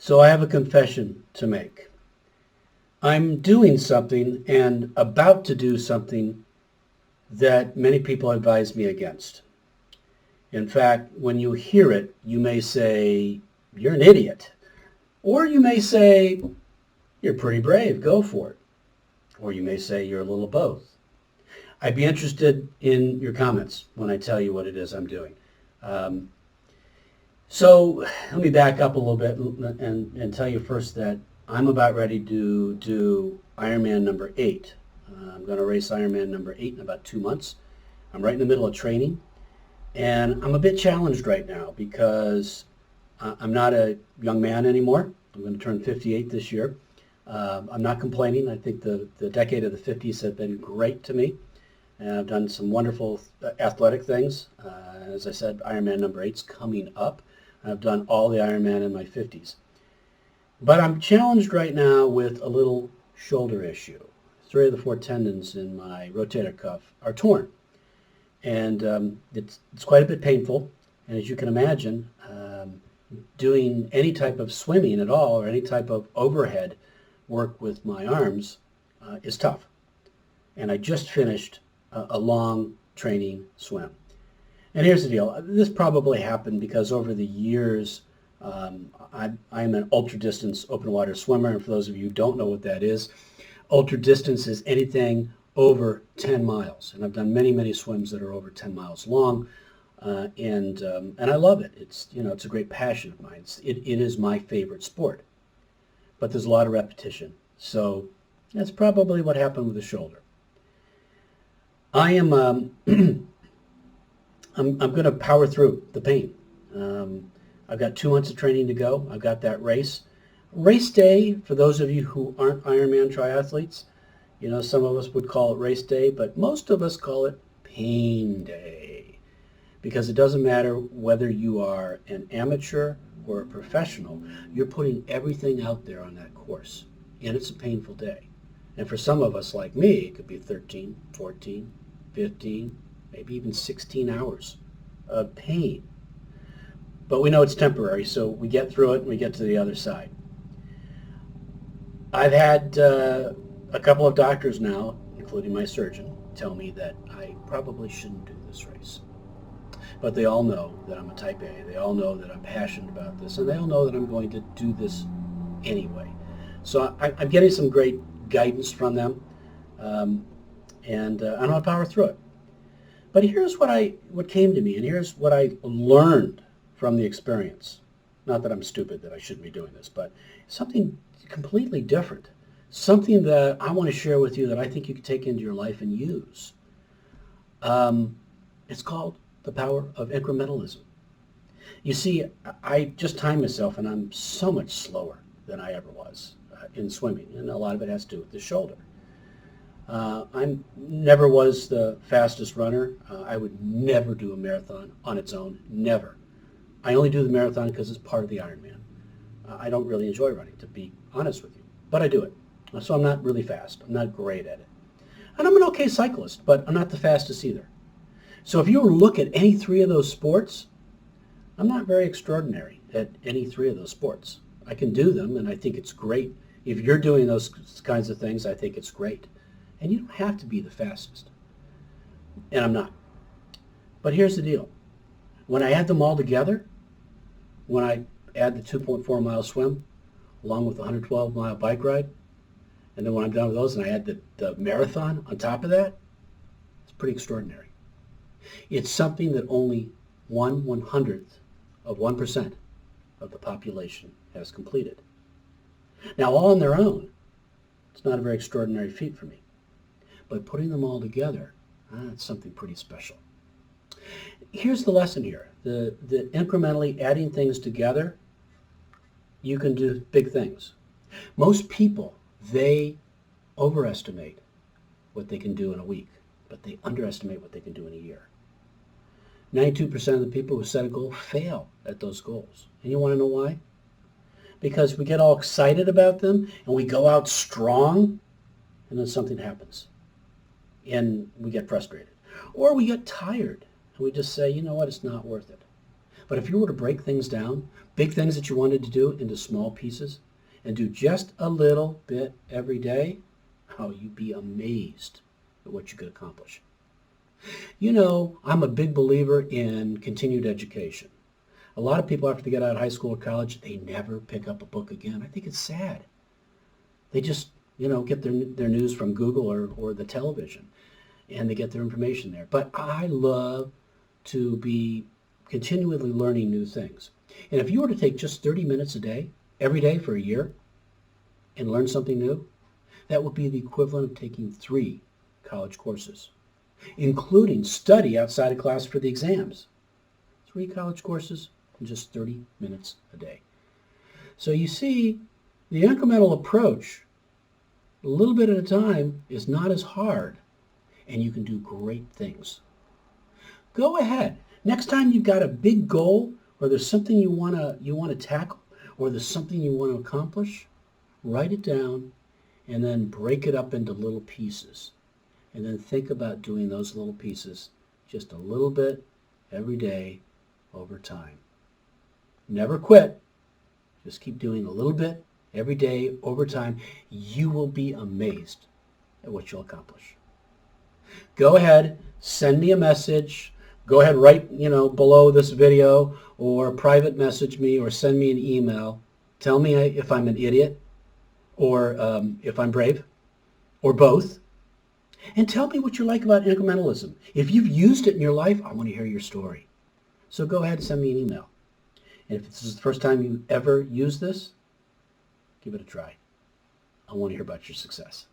So I have a confession to make. I'm doing something and about to do something that many people advise me against. In fact, when you hear it, you may say, you're an idiot. Or you may say, you're pretty brave, go for it. Or you may say you're a little of both. I'd be interested in your comments when I tell you what it is I'm doing. So let me back up a little bit and tell you first that I'm about ready to do Ironman number 8. I'm going to race Ironman number 8 in about 2 months. I'm right in the middle of training, and I'm a bit challenged right now because I'm not a young man anymore. I'm going to turn 58 this year. I'm not complaining. I think the decade of the 50s have been great to me. And I've done some wonderful athletic things. As I said, Ironman number 8's coming up. I've done all the Ironman in my 50s. But I'm challenged right now with a little shoulder issue. 3 of the 4 tendons in my rotator cuff are torn. And it's quite a bit painful. And as you can imagine, doing any type of swimming at all or any type of overhead work with my arms is tough. And I just finished a long training swim. And here's the deal. This probably happened because over the years, I'm an ultra-distance open water swimmer. And for those of you who don't know what that is, ultra-distance is anything over 10 miles. And I've done many, many swims that are over 10 miles long. And I love it. It's a great passion of mine. It is my favorite sport. But there's a lot of repetition. So that's probably what happened with the shoulder. I am I'm going to power through the pain. I've got 2 months of training to go. I've got that race. Race day, for those of you who aren't Ironman triathletes, some of us would call it race day, but most of us call it pain day. Because it doesn't matter whether you are an amateur or a professional, you're putting everything out there on that course. And it's a painful day. And for some of us like me, it could be 13, 14, 15, maybe even 16 hours of pain. But we know it's temporary, so we get through it and we get to the other side. I've had a couple of doctors now, including my surgeon, tell me that I probably shouldn't do this race. But they all know that I'm a type A. They all know that I'm passionate about this, and they all know that I'm going to do this anyway. So I'm getting some great guidance from them, and I know how to power through it. But here's what came to me, and here's what I learned from the experience. Not that I'm stupid, that I shouldn't be doing this, but something completely different. Something that I want to share with you that I think you can take into your life and use. It's called the power of incrementalism. You see, I just timed myself, and I'm so much slower than I ever was in swimming, and a lot of it has to do with the shoulder. I never was the fastest runner. I would never do a marathon on its own, never. I only do the marathon because it's part of the Ironman. I don't really enjoy running, to be honest with you, but I do it. So I'm not really fast. I'm not great at it. And I'm an okay cyclist, but I'm not the fastest either. So if you were to look at any 3 of those sports, I'm not very extraordinary at any 3 of those sports. I can do them, and I think it's great. If you're doing those kinds of things, I think it's great. And you don't have to be the fastest. And I'm not. But here's the deal. When I add them all together, when I add the 2.4 mile swim along with the 112 mile bike ride, and then when I'm done with those and I add the marathon on top of that, it's pretty extraordinary. It's something that only 1/100th of 1% of the population has completed. Now, all on their own, it's not a very extraordinary feat for me. But putting them all together, it's something pretty special. Here's the lesson here. The incrementally adding things together, you can do big things. Most people, they overestimate what they can do in a week, but they underestimate what they can do in a year. 92% of the people who set a goal fail at those goals. And you want to know why? Because we get all excited about them and we go out strong, and then something happens and we get frustrated. Or we get tired and we just say, you know what, it's not worth it. But if you were to break things down, big things that you wanted to do into small pieces, and do just a little bit every day, oh, you'd be amazed at what you could accomplish. You know, I'm a big believer in continued education. A lot of people, after they get out of high school or college, they never pick up a book again. I think it's sad. They just, get their news from Google or the television, and they get their information there. But I love to be continually learning new things. And if you were to take just 30 minutes a day, every day for a year, and learn something new, that would be the equivalent of taking 3 college courses, including study outside of class for the exams. 3 college courses in just 30 minutes a day. So you see, the incremental approach, a little bit at a time, is not as hard, and you can do great things. Go ahead. Next time you've got a big goal, or there's something you want to tackle, or there's something you want to accomplish, write it down and then break it up into little pieces. And then think about doing those little pieces just a little bit every day over time. Never quit. Just keep doing a little bit every day over time. You will be amazed at what you'll accomplish. Go ahead, send me a message. Go ahead, write, below this video, or private message me, or send me an email. Tell me if I'm an idiot, or if I'm brave, or both. And tell me what you like about incrementalism. If you've used it in your life, I want to hear your story. So go ahead and send me an email. And if this is the first time you ever use this, give it a try. I want to hear about your success.